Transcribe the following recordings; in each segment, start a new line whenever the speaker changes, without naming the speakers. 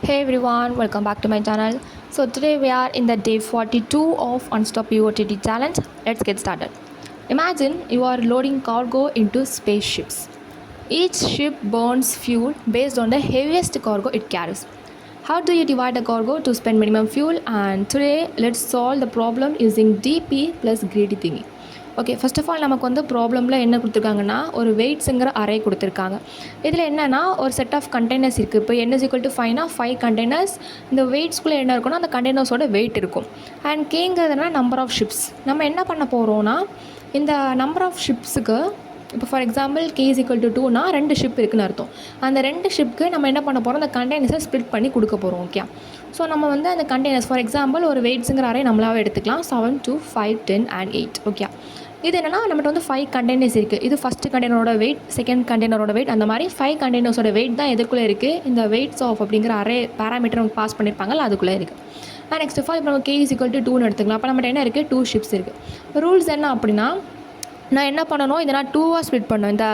Hey everyone, welcome back to my channel. So today we are in the day 42 of Unstop POTD challenge. Let's get started. Imagine you are loading cargo into spaceships. Each ship burns fuel based on the heaviest cargo it carries. How do you divide the cargo to spend minimum fuel? And today let's solve the problem using DP plus greedy thingy. Okay, first of all நமக்கு வந்து ப்ராப்ளமில் என்ன கொடுத்துருக்காங்கன்னா ஒரு வெயிட்ஸுங்கிற array கொடுத்துருக்காங்க. இதில் என்னென்னா ஒரு set of containers இருக்குது. இப்போ n = 5னா 5 கண்டெய்னர்ஸ். இந்த வெயிட்ஸ்குள்ளே என்ன இருக்குன்னா அந்த கண்டெய்னர்ஸோட வெயிட் இருக்கும். அண்ட் கேங்கிறதுனா நம்பர் ஆஃப் ஷிப்ஸ். நம்ம என்ன பண்ண போகிறோன்னா இந்த நம்பர் ஆஃப் ஷிப்ஸுக்கு இப்போ ஃபார் எக்ஸாம்பிள் k = 2னா 2 ஷிப் இருக்குதுன்னு அர்த்தம். அந்த 2 ஷிப்க்கு நம்ம என்ன பண்ண போகிறோம், அந்த கண்டெய்னர்ஸை ஸ்ப்ளிட் பண்ணி கொடுக்க போகிறோம். ஓகே, ஸோ நம்ம வந்து அந்த கண்டெய்னர்ஸ் ஃபார் எக்ஸாம்பிள் ஒரு வெயிட்ஸுங்கிற அரே நம்மளாவே எடுத்துக்கலாம். 7, 2, 5, 10 and 8. ஓகே, இது என்னென்னா நம்மகிட்ட வந்து 5 கண்டெய்னர்ஸ் இருக்குது. இது ஃபஸ்ட்டு கண்டெய்னரோட வெயிட், செகண்ட் கண்டெய்னரோட வெயிட், அந்த மாதிரி 5 கண்டெய்னர்ஸோட வெயிட் தான் எதுக்குள்ளே இருக்குது, இந்த வெயிட்ஸ் ஆஃப் அப்படிங்கிற அரே பேராமீட்டர் நமக்கு பாஸ் பண்ணியிருப்பாங்கல்ல அதுக்குள்ளே இருக்குது. அண்ட் நெக்ஸ்ட் ஆஃப் ஆல் இப்போ நம்ம k = 2ன்னு எடுத்துக்கலாம். அப்போ நம்மகிட்ட என்ன இருக்குது, 2 ஷிப்ஸ் இருக்குது. ரூல்ஸ் என்ன அப்படின்னா, நான் என்ன பண்ணணும், இதை நான் 2வாக ஸ்ப்ளிட் பண்ணணும். இந்த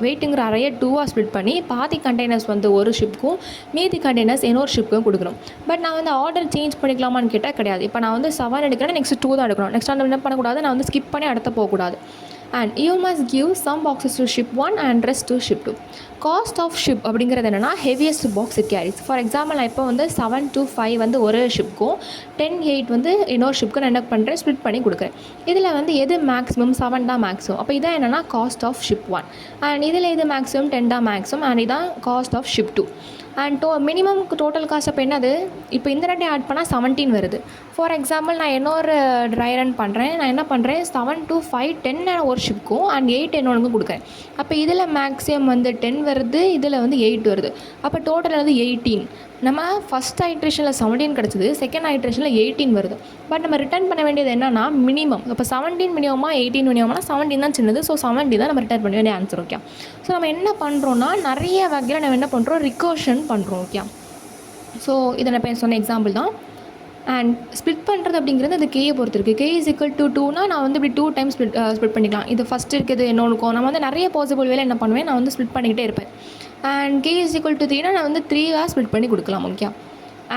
வெயிட்டுங்கிற அறையை 2வாக ஸ்ப்ளிட் பண்ணி பாதி கண்டெய்னர்ஸ் வந்து ஒரு ஷிப்புக்கும் மீதி கண்டெய்னர்ஸ் இன்னொரு ஷிப்புக்கும் கொடுக்கணும். பட் நான் வந்து ஆர்டர் சேஞ்ச் பண்ணிக்கலாமான்னு கேட்டால் கிடையாது. இப்போ நான் வந்து 7 எடுக்கிறேன், நெக்ஸ்ட் 2 தான் எடுக்கணும். நெக்ஸ்ட் அந்த என்ன பண்ணக்கூடாது, நான் வந்து ஸ்கிப் பண்ணி அடுத்த போகக்கூடாது. And you must give some boxes to ship 1 and rest to ship 2. Cost of ship அப்படிங்கிறது என்னென்னா heaviest box it carries. For example நான் இப்போ வந்து 7 to 5 வந்து ஒரு ஷிப்புக்கும் 10, 8 வந்து இன்னொரு ஷிப்புக்கு நான் என்ன பண்ணுறேன், ஸ்ப்ளிட் பண்ணி கொடுக்குறேன். இதில் வந்து எது மேக்ஸிமம், 7 தான் மேக்ஸிமம். அப்போ இதான் என்னென்னா காஸ்ட் ஆஃப் ஷிப் 1. அண்ட் இதில் இது மேக்ஸிமம் 10 தான் மேக்ஸிமம். அண்ட் இதான் cost of ship 2. And minimum total cost அப்போ என்னது, இப்போ இந்த ரெண்டையும் ஆட் பண்ணால் 17 வருது. ஃபார் எக்ஸாம்பிள் நான் இன்னொரு ட்ரை ரன் பண்ணுறேன். நான் என்ன பண்ணுறேன், 7 to 5, 10 ஒரு ஷிப்புக்கும் அண்ட் 8 என்னொன்று கொடுக்குறேன். அப்போ இதில் மேக்ஸிமம் வந்து 10 வருது, இதில் வந்து 8 வருது. அப்போ டோட்டல் வந்து 18. நம்ம ஃபஸ்ட் ஐட்ரேஷனில் 17 கிடச்சிது, செகண்ட் ஐட்ரேஷனில் 18 வருது. பட் நம்ம ரிட்டர்ன் பண்ண வேண்டியது என்னென்னா மினிமம். இப்போ 17 மினிமமாக 18 மினிமம்னா 17 தான் சின்னது. ஸோ 17 தான் நம்ம ரிட்டர்ன் பண்ண வேண்டிய ஆன்சர். ஓகே, ஸோ நம்ம என்ன பண்ணுறோன்னா நிறைய வகையில் நம்ம என்ன பண்ணுறோம், ரிகர்ஷன் பண்ணுறோம். ஓகே, ஸோ இதை நான் இப்போ சொன்ன எக்ஸாம்பிள் தான். அண்ட் ஸ்ப்ளிட் பண்ணுறது அப்படிங்கிறது அது கேயை பொறுத்து இருக்குது. k = 2னா நான் வந்து இப்படி 2 டைம்ஸ் ஸ்ப்ளிட் பண்ணிக்கலாம். இது ஃபஸ்ட் இருக்குது என்னொன்றுக்கும் நம்ம வந்து நிறைய பாசிபிள் வேலை என்ன பண்ணுவேன், நான் வந்து ஸ்ப்ளிட் பண்ணிக்கிட்டே இருப்பேன். அண்ட் k = 3னா நான் வந்து 3ஆக ஸ்ப்ளிட் பண்ணி கொடுக்கலாம். ஓகே,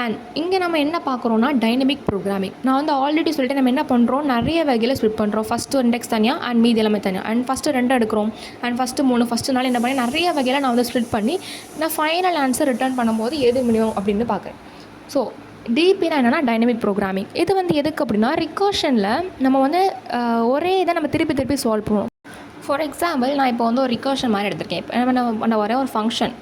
அண்ட் இங்கே நம்ம என்ன பார்க்குறோன்னா டைனமிக் ப்ரோக்ராமிங். நான் வந்து ஆல்ரெடி சொல்லிட்டு நம்ம என்ன பண்ணுறோம், நிறைய வகையில் ஸ்ப்ளிட் பண்ணுறோம். ஃபஸ்ட்டு இண்டெக்ஸ் தனியாக அண்ட் மீதி எல்லாமே தனியாக. அண்ட் ஃபஸ்ட்டு 2 எடுக்கிறோம் அண்ட் ஃபஸ்ட்டு 3, ஃபஸ்ட்டு 4 என்ன பண்ணி நிறைய வகையில் நான் வந்து ஸ்ப்ளிட் பண்ணி நான் ஃபைனல் ஆன்சர் ரிட்டர்ன் பண்ணும்போது எது மினிமம் அப்படின்னு பார்க்குறேன். ஸோ டிபினா என்னென்னா டைனமிக் ப்ரோக்ராமிங். இது வந்து எதுக்கு அப்படின்னா, ரிகர்ஷனில் நம்ம வந்து ஒரே இதை நம்ம திருப்பி சால்வ் பண்ணுவோம். ஃபார் எக்ஸாம்பிள் நான் இப்போ வந்து ஒரு ரிகர்ஷன் மாதிரி எடுத்திருக்கேன். இப்போ நான் வர ஒரு ஃபங்க்ஷன்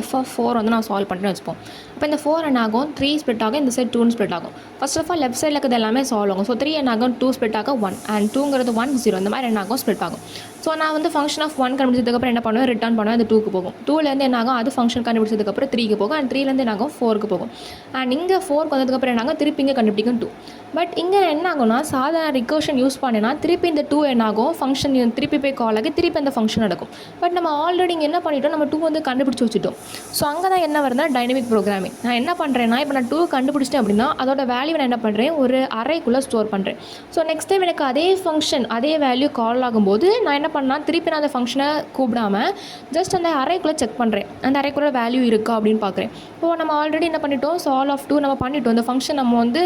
f(4) வந்து நான் சால்வ் பண்ணுறேன்னு வச்சுப்போம். இப்போ இந்த 4 என்ன ஆகும், 3 ஸ்ப்ளிட் ஆகும், இந்த சைட் 2 ஸ்ப்ளிட் ஆகும். ஃபர்ஸ்ட் ஆஃப் ஆல் லெஃப்ட் சைடில் இருக்கிறது எல்லாமே சால்வ் ஆகும். ஸோ 3 என்ன ஆகும், 2 ஸ்ப்ளிட் ஆகும் 1 அண்ட் 2ங்கிறது 1, 0 இந்த மாதிரி என்ன ஆகும், ஸ்ப்ளிட் ஆகும். ஸோ நான் வந்து ஃபங்க்ஷன் ஆஃப் 1 கண்டுபிடிச்சதுக்கப்புறம் என்ன பண்ணுவேன், ரிட்டர்ன் பண்ணுவேன், அது 2க்கு போகும். 2லேருந்து என்ன ஆகும், அது ஃபங்க்ஷன் கண்டுபிடிச்சதுக்கப்புறம் 3க்கு போகும். அண்ட் 3லேருந்து என்ன ஆகும், 4க்கு போகும். அண்ட் இங்கே 4க்கு வந்ததுக்கப்புறம் என்ன ஆகும், திருப்பி இங்கே கண்டுபிடிக்கும் 2. பட் இங்கே என்ன ஆகும்னா, சாதாரண ரிகர்ஷன் யூஸ் பண்ணினா திருப்பி இந்த 2 என்ன ஆகும், ஃபங்க்ஷன் திருப்பி போய் கால் ஆகி திருப்பி அந்த ஃபங்க்ஷன் நடக்கும். பட் நம்ம ஆல்ரெடி இங்கே என்ன பண்ணிட்டோம், நம்ம 2 வந்து கண்டுபிடிச்சி வச்சுட்டோம். ஸோ அங்கே தான் என்ன வருதுன்னா டைனமிக் ப்ரோக்ராமிங். நான் என்ன பண்ணுறேன்னா, இப்போ நான் 2 கண்டுபிடிச்சிட்டேன் அப்படின்னா அதோட வேல்யூ நான் என்ன பண்ணுறேன், ஒரு அரேக்குள்ளே ஸ்டோர் பண்ணுறேன். ஸோ நெக்ஸ்ட் டைம் எனக்கு அதே ஃபங்க்ஷன் அதே வேல்யூ கால் ஆகும்போது நான் என்ன பண்ணால், திருப்பி நான் அந்த ஃபங்க்ஷனை கூப்பிடாமல் ஜஸ்ட் அந்த அரேக்குள்ளே செக் பண்ணுறேன், அந்த அரேக்குள்ளே வேல்யூ இருக்கா அப்படின்னு பார்க்குறேன். இப்போ நம்ம ஆல்ரெடி என்ன பண்ணிட்டோம், சால்வ் ஆஃப் 2 நம்ம பண்ணிட்டோம். அந்த ஃபங்க்ஷன் நம்ம வந்து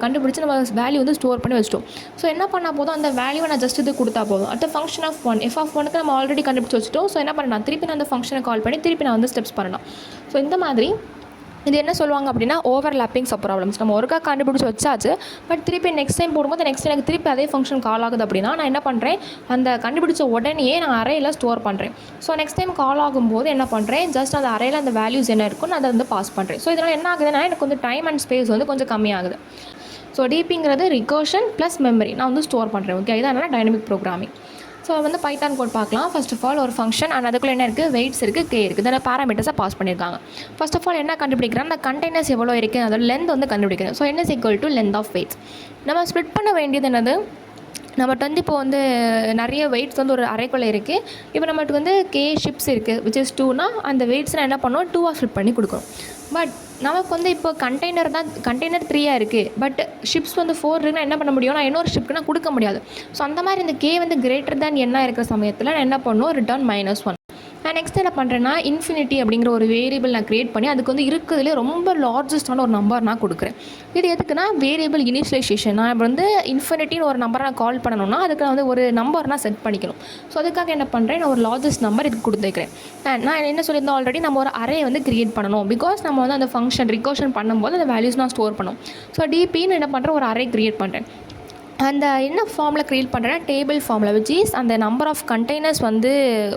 கண்டுபிடிச்சி நம்ம வேல்யூ வந்து ஸ்டோர் பண்ணி வச்சிட்டோம். ஸோ என்ன பண்ணால் போதும், அந்த வேல்யூவை நான் ஜஸ்ட் இது கொடுத்தா போதும். அடுத்த ஃபங்க்ஷன் ஆஃப் 1 f(1)க்கு நம்ம ஆல்ரெடி கண்டுபிடிச்சி வச்சுட்டோம். ஸோ என்ன பண்ணலாம், திருப்பி நான் அந்த ஃபங்க்ஷனை கால் பண்ணி திருப்பி நான் வந்து ஸ்டெப்ஸ் பண்ணலாம். ஸோ இந்த மாதிரி இது என்ன சொல்லுவாங்க அப்படின்னா ஓவர்லாப்பிங் சப் ப்ராப்ளம்ஸ். நம்ம ஒருக்கா கண்டுபிடிச்சி வச்சாச்சு, பட் திருப்பி நெக்ஸ்ட் டைம் போடும்போது நெக்ஸ்ட் எனக்கு திருப்பி அதே ஃபங்க்ஷன் கால் ஆகுது அப்படின்னா நான் என்ன பண்ணுறேன், அந்த கண்டுபிடிச்ச உடனே நான் அரேயில் ஸ்டோர் பண்ணுறேன். ஸோ நெக்ஸ்ட் டைம் கால் ஆகும்போது என்ன பண்ணுறேன், ஜஸ்ட் அந்த அரேயில் அந்த வேல்யூஸ் என்ன இருக்குன்னு அதை வந்து பாஸ் பண்ணுறேன். ஸோ இதனால் என்ன ஆகுதுன்னா எனக்கு வந்து டைம் அண்ட் ஸ்பேஸ் வந்து கொஞ்சம் கம்மியாகுது. ஸோ டிபிங்கிறது ரிகர்ஷன் ப்ளஸ் மெமரி நான் வந்து ஸ்டோர் பண்ணுறேன். ஓகே, இதான் என்னென்னா டைனமிக் ப்ரோக்ராமிங். ஸோ வந்து பைத்தான் கோட் பார்க்கலாம். ஃபர்ஸ்ட் ஆஃப் ஆல் ஒரு ஃபங்க்ஷன் அண்ட் அதுக்குள்ளே என்ன இருக்குது, வெயிட்ஸ் இருக்குது, k இருக்குது, இதில் பேராமீட்டர்ஸை பாஸ் பண்ணியிருக்காங்க. ஃபர்ஸ்ட் ஆஃப் ஆல் என்ன கண்டுபிடிக்கிறேன், அந்த கண்டெய்னர்ஸ் எவ்வளோ இருக்குது அதோட லென்த் வந்து கண்டுபிடிக்கிறேன். So n = length of weights. நம்ம ஸ்ப்ளிட் பண்ண வேண்டியது என்னது, நம்மகிட்ட வந்து இப்போ வந்து நிறைய வெயிட்ஸ் வந்து ஒரு அரேக்குள்ளே இருக்குது. இப்போ நம்மளுக்கு வந்து k ஷிப்ஸ் இருக்குது which is 2னா அந்த வெயிட்ஸ் நான் என்ன பண்ணுவோம், 2ஆக ஸ்ப்ளிட் பண்ணி கொடுக்குறோம். பட் நமக்கு வந்து இப்போ கண்டெய்னர் 3ஆக இருக்குது, பட் ஷிப்ஸ் வந்து 4 இருக்குன்னா என்ன பண்ண முடியும், நான் இன்னொரு ஷிப்க்கு நான் கொடுக்க முடியாது. ஸோ அந்த மாதிரி இந்த k வந்து greater than n இருக்கிற சமயத்தில் நான் என்ன பண்ணுவோம், ரிட்டர்ன் -1. நான் நெக்ஸ்ட் என்ன பண்ணுறேன்னா இன்ஃபினிட்டி அப்படிங்கிற ஒரு வேரியபிள் நான் க்ரியேட் பண்ணி அதுக்கு வந்து இருக்கிறதுலே ரொம்ப லார்ஜஸ்டான ஒரு நம்பர் நான் கொடுக்குறேன். இது எதுக்குன்னா வேரியபிள் இனிஷியலைசேஷன். நான் இப்போ வந்து இன்ஃபினிட்டின்னு ஒரு நம்பரை நான் கால் பண்ணணும்னா அதுக்கு நான் வந்து ஒரு நம்பர் நான் செட் பண்ணிக்கணும். ஸோ அதுக்காக என்ன பண்ணுறேன், நான் ஒரு லார்ஜஸ்ட் நம்பர் இதுக்கு கொடுத்துருக்கிறேன். நான் என்ன சொல்லியிருந்தேன் ஆல்ரெடி, நம்ம ஒரு அரே வந்து க்ரியேட் பண்ணணும். பிகாஸ் நம்ம வந்து அந்த ஃபங்க்ஷன் recursion பண்ணும்போது அந்த வேல்யூஸ் நான் ஸ்டோர் பண்ணணும். ஸோ டிபின்னு என்ன பண்ணுறேன், ஒரு அரே க்ரியேட் பண்ணுறேன். அந்த என்ன ஃபார்மில் க்ரியேட் பண்ணுறேன்னா டேபிள் ஃபார்மில், விச் இஸ் அந்த நம்பர் ஆஃப் கண்டெய்னர்ஸ் வந்து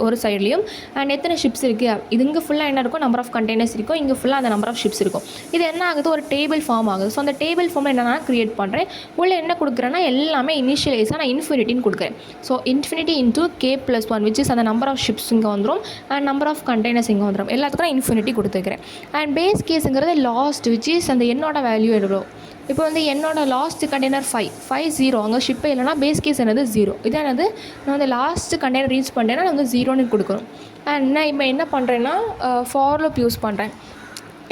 ஒரு சைட்லேயும் அண்ட் எத்தனை ஷிப்ஸ் இருக்குது இது இங்கே ஃபுல்லாக என்ன இருக்கும், நம்பர் ஆஃப் கண்டெய்னர்ஸ் இருக்கும், இங்கே ஃபுல்லாக அந்த நம்பர் ஆஃப் ஷிப்ஸ் இருக்கும். இது என்ன ஆகுது, ஒரு டேபிள் ஃபார்ம் ஆகுது. ஸோ அந்த டேபிள் ஃபார்மில் என்னென்னா க்ரியேட் பண்ணுறேன். உள்ளே என்ன கொடுக்குறேன்னா எல்லாமே இனிஷியலைஸாக நான் இன்ஃபினிட்டின்னு கொடுக்குறேன். So infinity into K+1 which is அந்த நம்பர் ஆஃப் ஷிப்ஸ் இங்கே வந்துடும் அண்ட் நம்பர் ஆஃப் கண்டெய்னர்ஸ் இங்கே வந்துடும். எல்லாத்துக்கும் நான் இன்ஃபினிட்டி கொடுத்துருக்கிறேன். அண்ட் பேஸ் கேஸுங்கிறது லாஸ்ட் விச் இஸ் அந்த என்னோட வேல்யூ எவ்வளோ. இப்போ வந்து என்னோட லாஸ்ட் கண்டெய்னர் 5 0 அங்கே ஷிப்பே இல்லைனா பேஸ் கேஸ் என்னது 0. இது என்னது, நான் வந்து லாஸ்ட் கண்டெய்னர் ரீச் பண்ணுறேன்னா நான் வந்து 0ன்னு கொடுக்கணும். அண்ட் நான் இப்போ என்ன பண்ணுறேன்னா ஃபார் லூப் யூஸ் பண்ணுறேன்.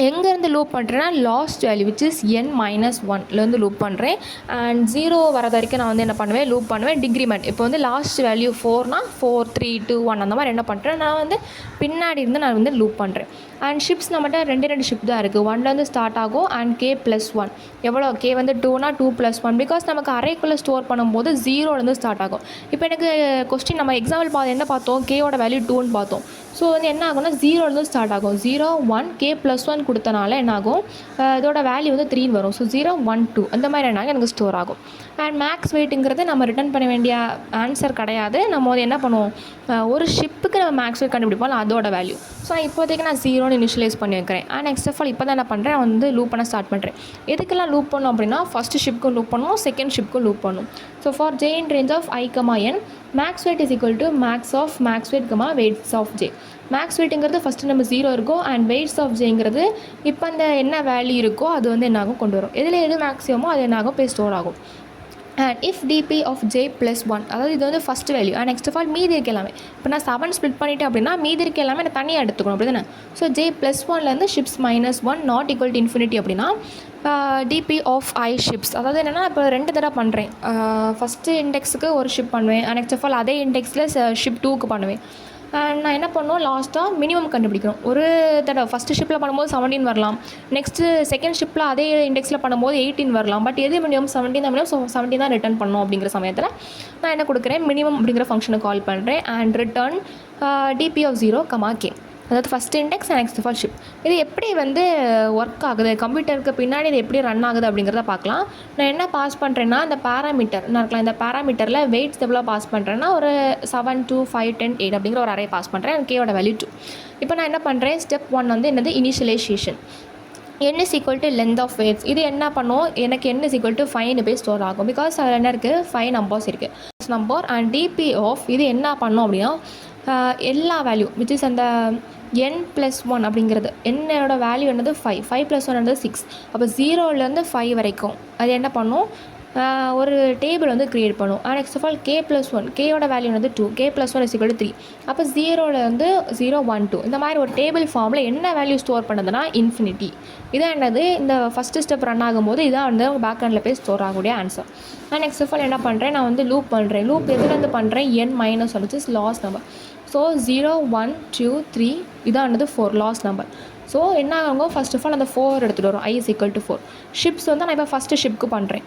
எங்கேருந்து லூப் பண்ணுறேன்னா லாஸ்ட் வேல்யூ விச் இஸ் n-1லேருந்து லூப் பண்ணுறேன். அண்ட் 0 வரது வரைக்கும் நான் வந்து என்ன பண்ணுவேன், லூப் பண்ணுவேன். டிக்ரிமெண்ட் இப்போ வந்து லாஸ்ட் வேல்யூ 4னா 4 3 2 1 அந்த மாதிரி என்ன பண்ணுறேன், நான் வந்து பின்னாடி இருந்து நான் வந்து லூப் பண்ணுறேன். அண்ட் ஷிப்ஸ் நம்மகிட்ட 2 ஷிப் தான் இருக்குது. 1லேருந்து ஸ்டார்ட் ஆகும் அண்ட் K+1 எவ்வளோ, K வந்து 2னா 2+1 பிகாஸ் நமக்கு அரேக்குள்ளே ஸ்டோர் பண்ணும்போது 0லேருந்து ஸ்டார்ட் ஆகும். இப்போ எனக்கு கொஸ்டின் நம்ம எக்ஸாம்பிள் என்ன பார்த்தோம், கேவோட வேல்யூ 2ன்னு பார்த்தோம். ஸோ வந்து என்ன ஆகும்னா 0லேருந்து ஸ்டார்ட் ஆகும். 0 1 K+1 கொடுத்தனால என்ன ஆகும், இதோட வேல்யூ வந்து 3 வரும். ஸோ 0 1 2 அந்த மாதிரி என்ன எனக்கு ஸ்டோர் ஆகும். அண்ட் மேக்ஸ் வெயிட்டுங்கிறது நம்ம ரிட்டர்ன் பண்ண வேண்டிய ஆன்சர் கிடையாது. நம்ம வந்து என்ன பண்ணுவோம், ஒரு ஷிப்புக்கு நம்ம மேக்ஸ் வெயிட் கண்டுபிடிப்போம் அதோட வேல்யூ. ஸோ இப்போதைக்கு நான் 0ன்னு இனிஷியலைஸ் பண்ணி வைக்கிறேன். அண்ட் நெக்ஸ்ட் ஆஃப் ஆல் இப்போ தான் என்ன பண்ணுறேன், நான் வந்து லூப் பண்ண ஸ்டார்ட் பண்ணுறேன். எதுக்கெல்லாம் லூப் பண்ணணும் அப்படின்னா ஃபஸ்ட்டு ஷிப்க்கும் லூப் பண்ணணும், செகண்ட் ஷிப்க்கும் லூப் பண்ணணும். So for j in range of I, n max weight is equal to max of max weight, weights of j. Max வெயிட்டுங்கிறது ஃபஸ்ட்டு நம்ம 0 இருக்கும் அண்ட் வெயிட்ஸ் ஆஃப் ஜேங்கிறது இப்போ அந்த என்ன வேல்யூ இருக்கோ அது வந்து என்னாகும் கொண்டு வரும். இதில் எது மேக்ஸிமமோ அது என்னாகும் போய் ஸ்டோர் ஆகும். And if DP of j+1 அதாவது இது வந்து first value. And next of all மீதி இருக்க எல்லாமே, இப்போ நான் 7 ஸ்ப்ளிட் பண்ணிவிட்டேன் அப்படின்னா மீதி இருக்க எல்லாமே நான் தனியாக எடுத்துக்கணும் அப்படி தானே. ஸோ j+1லேருந்து ships -1 not equal to infinity அப்படின்னா டிபி ஆஃப் I ஷிப்ஸ், அதாவது என்னென்னா இப்போ 2 தடவை பண்ணுறேன். ஃபஸ்ட்டு இண்டெக்ஸுக்கு ஒரு ஷிப் பண்ணுவேன், நெக்ஸ்ட் ஆஃப் ஆல் அதே இண்டெக்ஸில் ஷிப் 2க்கு பண்ணுவேன். அண்ட் நான் என்ன பண்ணுவோம், லாஸ்ட்டாக மினிமம் கண்டுபிடிக்கணும். ஒரு தடவை ஃபஸ்ட்டு ஷிப்பில் பண்ணும்போது 17 வரலாம், நெக்ஸ்ட்டு செகண்ட் ஷிப்பில் அதே இண்டெக்ஸில் பண்ணும்போது 18 வரலாம். பட் எது மினிமம் 17 தான் மினிமம். ஸோ 17 தான் ரிட்டர்ன் பண்ணணும். அப்படிங்கிற சமயத்தில் நான் என்ன கொடுக்குறேன், மினிமம் அப்படிங்கிற ஃபங்க்ஷனை கால் பண்ணுறேன். And return DP of 0, K, அதாவது first index and next of ship. இது எப்படி வந்து ஒர்க் ஆகுது, கம்ப்யூட்டருக்கு பின்னாடி இது எப்படி ரன் ஆகுது அப்படிங்கிறத பார்க்கலாம். நான் என்ன பாஸ் பண்ணுறேன்னா இந்த பேராமீட்டர் நான் இருக்கலாம், இந்த பேராமீட்டரில் வெயிட்ஸ் எவ்வளோ பாஸ் பண்ணுறேன்னா ஒரு 7 2 5 10 8 அப்படிங்கிற ஒரு அரே பாஸ் பண்ணுறேன். அண்ட் கேவோட வேல்யூ 2. இப்போ நான் என்ன பண்ணுறேன், ஸ்டெப் 1 வந்து என்னது, initialisation. n is equal to length of weights. இது என்ன பண்ணும், எனக்கு n is equal to 5 போய் ஸ்டோர் ஆகும். பிகாஸ் அதில் என்ன இருக்குது, 5 நம்பர்ஸ் இருக்குது நம்பர். அண்ட் டிபி ஆஃப் இது என்ன பண்ணும் அப்படின்னா எல்லா வேல்யூ விச் இஸ் அந்த n+1 அப்படிங்கிறது என்னோட வேல்யூ என்னது 5 5+1 என்னது 6. அப்போ 0லேருந்து 5 வரைக்கும் அது என்ன பண்ணும், ஒரு டேபிள் வந்து க்ரியேட் பண்ணும். நெக்ஸ்ட் ஆஃப் ஆல் K+1 கேயோட வேல்யூ வந்து 2 K+1 is equal to 3. அப்போ 0லேருந்து 0 1 2 இந்த மாதிரி ஒரு டேபிள் ஃபார்மில் என்ன வேல்யூ ஸ்டோர் பண்ணுதுன்னா இன்ஃபினிட்டி. இதான் என்னது, இந்த ஃபஸ்ட்டு ஸ்டெப் ரன் ஆகும்போது இதான் வந்து பேக் ஹேண்டில் போய் ஸ்டோர் ஆகக்கூடிய ஆன்சர். நெக்ஸ்ட் ஆஃப் ஆல் என்ன பண்ணுறேன், நான் வந்து லூப் பண்ணுறேன். லூப் எதுலேருந்து பண்ணுறேன், n-1 which is last number. So 0 1 2 3 இதான் என்னது 4 லாஸ்ட் நம்பர். ஸோ என்ன ஆகும், ஃபர்ஸ்ட் ஆஃப் ஆல் அந்த 4 எடுத்துகிட்டு வரும். I is equal to 4. Ships வந்து நான் இப்போ ஃபஸ்ட்டு ஷிப்க்கு பண்ணுறேன்.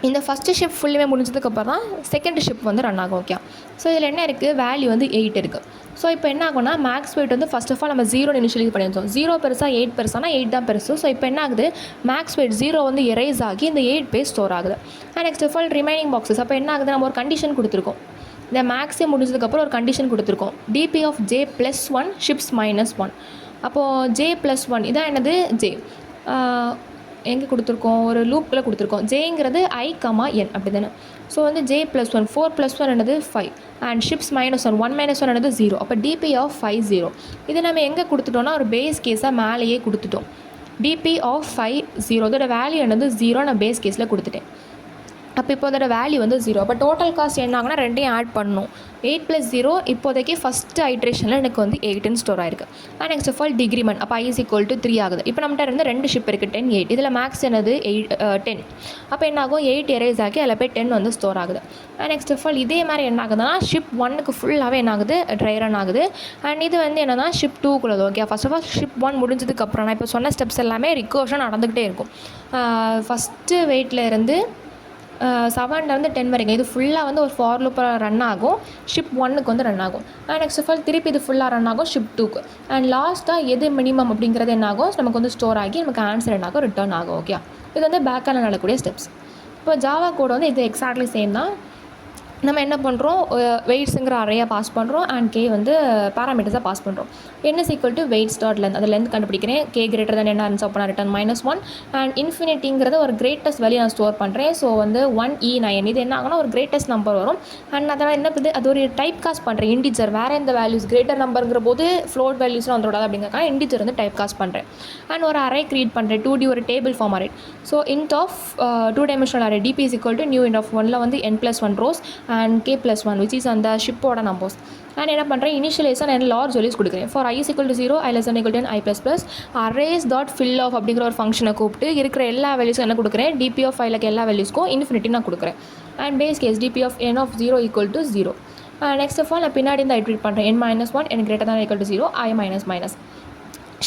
இந்த ஃபஸ்ட்டு ஷிப் ஃபுல்லுமே முடிஞ்சதுக்கப்புறம் தான் செகண்ட் ஷிப் வந்து ரன் ஆகும். ஓகே, ஸோ இதில் என்ன இருக்குது, வேல்யூ வந்து 8 இருக்குது. ஸோ இப்போ என்ன ஆகும்னா மேக்ஸ் வெயிட் வந்து ஃபஸ்ட் ஆஃப் ஆல் நம்ம 0 இனிஷியலைஸ் பண்ணியிருந்தோம். 0 பெருசா 8 பெருசானா 8 தான் பெருசு. ஸோ இப்போ என்ன ஆகுது, மேக்ஸ் வெயிட் 0 வந்து எரேஸ் ஆகி இந்த 8 பேஸ் ஸ்டோர் ஆகுது. And next of all remaining boxes. அப்போ என்ன ஆகுது, நம்ம ஒரு கண்டிஷன் கொடுத்துருக்கோம். இந்த மேக்ஸே முடிஞ்சதுக்கப்புறம் ஒரு கண்டிஷன் கொடுத்துருக்கோம், டிபி ஆஃப் j+1 ஷிப்ஸ் -1. அப்போது j+1 இதான் என்னது, j எங்கே கொடுத்துருக்கோம், ஒரு லூப்பில் கொடுத்துருக்கோம். ஜேங்கிறது I, n அப்படி தானே. ஸோ வந்து j+1 4+1 என்னது 5 அண்ட் ஷிப்ஸ் -1 1 என்னது 0. அப்போ டிபி ஆஃப் 5 0. இது நம்ம எங்கே கொடுத்துட்டோம்னா ஒரு பேஸ் கேஸாக மேலேயே கொடுத்துட்டோம். டிபி ஆஃப் 5 0 இதோட வேல்யூ என்னது 0 நான் பேஸ் கேஸில் கொடுத்துட்டேன். அப்போ இப்போ அதோட வேல்யூ வந்து 0. அப்போ டோட்டல் காஸ்ட் என்ன ஆகுனா ரெண்டையும் ஆட் பண்ணணும். 8 + 0 இப்போதைக்கு ஃபஸ்ட்டு ஐட்ரேஷனில் எனக்கு வந்து 8ன்னு ஸ்டோர் ஆயிருக்கு. And next of all decrement. அப்போ I = 3 ஆகுது. இப்போ நம்மகிட்ட இருந்து 2 ஷிப் இருக்குது, 10, 8. இதில் மேக்ஸ் என்னது 10. அப்போ என்ன ஆகும், 8 எரேஸ் ஆகி அதில் போய் 10 வந்து ஸ்டோர் ஆகுது. அண்ட் நெக்ஸ்ட் ஆஃப் ஆல் இதே மாதிரி என்ன ஆகுதுன்னா ஷிப் 1க்கு ஃபுல்லாகவே என்ன ஆகுது, ட்ரை ரன் ஆகுது. அண்ட் இது வந்து என்னன்னா ஷிப் 2க்குள்ளது. Okay, first of all ship 1 முடிஞ்சதுக்கப்புறம் நான் இப்போ சொன்ன ஸ்டெப்ஸ் எல்லாமே ரிகர்ஷன் நடந்துக்கிட்டே இருக்கும். ஃபஸ்ட்டு வெயிட்டில் இருந்து 7லேருந்து 10 வரைக்கும் இது ஃபுல்லாக வந்து ஒரு ஃபார் லூப்பாக ரன் ஆகும். ஷிப் 1க்கு வந்து ரன் ஆகும். அண்ட் நெக்ஸ்ட் ஆஃப் ஆல் திருப்பி இது ஃபுல்லாக ரன் ஆகும் ஷிப் 2க்கு. அண்ட் லாஸ்ட்டாக எது மினிமம் அப்படிங்கிறது என்ன ஆகும், நமக்கு வந்து ஸ்டோர் ஆகி நமக்கு ஆன்சர் என்ன ஆகும், ரிட்டர்ன் ஆகும். ஓகே, இது வந்து பேக்கான நடக்கக்கூடிய ஸ்டெப்ஸ். இப்போ ஜாவா கோட் வந்து இது எக்ஸாக்ட்லி சேம் தான். நம்ம என்ன பண்ணுறோம், வெயிட்ஸுங்கிற அறையை பாஸ் பண்ணுறோம் அண்ட் கே வந்து பேராமீட்டர்ஸாக பாஸ் பண்ணுறோம். n = வெயிட்ஸ் டாட் லென்த், அது லென்த் கண்டுபிடிக்கிறேன். கே கிரேட்டர் தென் என்ன இருந்துச்சு அப்படின்னா ரிட்டர்ன் -1. அண்ட் இன்ஃபினிட்டிங்கிறத ஒரு கிரேட்டஸ்ட் வேல்யூ நான் ஸ்டோர் பண்ணுறேன். ஸோ வந்து 1E9 இது என்ன ஆகுனா ஒரு கிரேட்டஸ்ட் நம்பர் வரும். அண்ட் அதனால் என்ன பண்ணுது, அது ஒரு டைப் காஸ்ட் பண்ணுறேன். இன்டிஜர் வேறு எந்த வேல்யூஸ் கிரேட்டர் நம்பருங்கிற போது ஃப்ளோட் வேல்யூஸ்லாம் வந்துவிடாது அப்படிங்கிறக்காக இன்டிஜர் வந்து டைப் காஸ்ட் பண்ணுறேன். அண்ட் ஒரு அரே க்ரியேட் பண்ணுறேன், 2D ஒரு table form array. So int of 2-dimensional array dp = new int of 1ல வந்து n+1 rows and k+1 which is அந்த ஷிப்போட நம்பர்ஸ். அண்ட் என்ன பண்ணுறேன், இனிஷியலைஸாக நான் லார்ஜ் வேல்யூஸ் கொடுக்குறேன். For I = 0, I <= 10, I++, arrays.fillOf அப்படிங்கிற ஒரு ஃபங்க்ஷனை கூப்பிட்டு இருக்கிற எல்லா வேல்யூஸும் என்ன கொடுக்குறேன், dp of i எல்லா வேல்யூஸ்க்கும் இன்ஃபினிட்டி நான் கொடுக்குறேன். And base case dp of n of 0 = 0. Next of all நான் பின்னாடி இந்த ஐட்ரேட் பண்ணுறேன். n-1 n > 0, I-.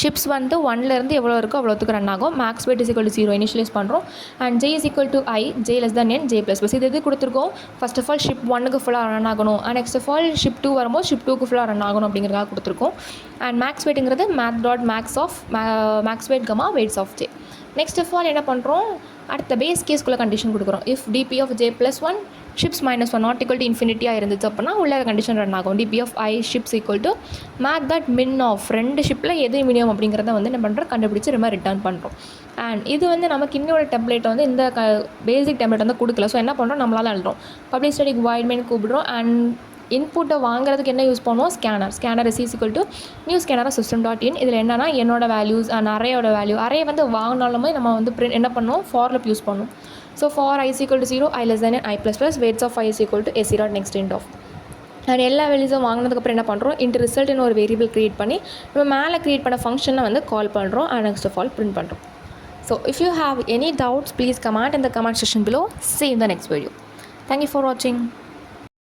ஷிப்ஸ் வந்து 1லேருந்து எவ்வளோ இருக்கோ அவ்வளோத்துக்கு ரன் ஆகும். மேக்ஸ் வெயிட் = 0 இனிஷியலைஸ் பண்ணுறோம். And j = I, j <= n, j++. இது எது கொடுத்துருக்கோம், ஃபர்ஸ்ட் ஆஃப் ஆல் ஷிப் 1க்கு ஃபுல்லாக ரன் ஆகணும். And next of all ship 2 வரும்போது ஷிப் 2க்கு ஃபுல்லாக ரன் ஆகணும் அப்படிங்கிறதுக்காக கொடுத்துருக்கோம். அண்ட் மேக்ஸ் வெயிட்டுங்கிறது max weight weights of j. Next of all என்ன பண்ணுறோம், அடுத்த பேஸ் கேஸ்க்குள்ளே கண்டிஷன் கொடுக்குறோம். If dp of j+1 ships -1 not equal to இன்ஃபினிட்டியாக இருந்துச்சு அப்படின்னா உள்ள கண்டிஷன் ரன் ஆகும். dp of i ships = make that min of 2 ஷிப்பில் எது மினிமம் அப்படிங்கிறத வந்து என்ன பண்ணுறோம், கண்டுபிடிச்சி ரொம்ப ரிட்டர்ன் பண்ணுறோம். அண்ட் இது வந்து நமக்கு இன்னொரு டெம்ப்ளேட் வந்து இந்த பேசிக் டெம்ப்ளேட் வந்து கொடுக்கல. ஸோ என்ன பண்ணுறோம், நம்மளால் எழுதுறோம். பப்ளிக் ஸ்டாட்டிக் void main கூப்பிடுறோம். அண்ட் இன்புட்டை வாங்குறதுக்கு என்ன யூஸ் பண்ணுவோம், scanner is equal to new scanner system.in. இதில் என்னன்னா என்னோட வேல்யூஸ் அண்ட் அரேயோட வேல்யூ. அரே வந்து வாங்கினாலுமே நம்ம வந்து என்ன பண்ணுவோம், ஃபார் லூப் யூஸ் பண்ணுவோம். So for I = 0, I <= n, I++, weights of i = s0 next end of. And எல்லா வேல்யூஸும் வாங்கினதுக்கப்புறம் என்ன பண்ணுறோம், இன்ட்டு ரிசல்ட்னு ஒரு வேரியபிள் க்ரியேட் பண்ணி நம்ம மேலே க்ரியேட் பண்ண ஃபங்க்ஷனை வந்து கால் பண்ணுறோம். And next of all print பண்ணுறோம். So if you have any doubts, please comment in the comment section below. See you in the next video. Thank you for watching.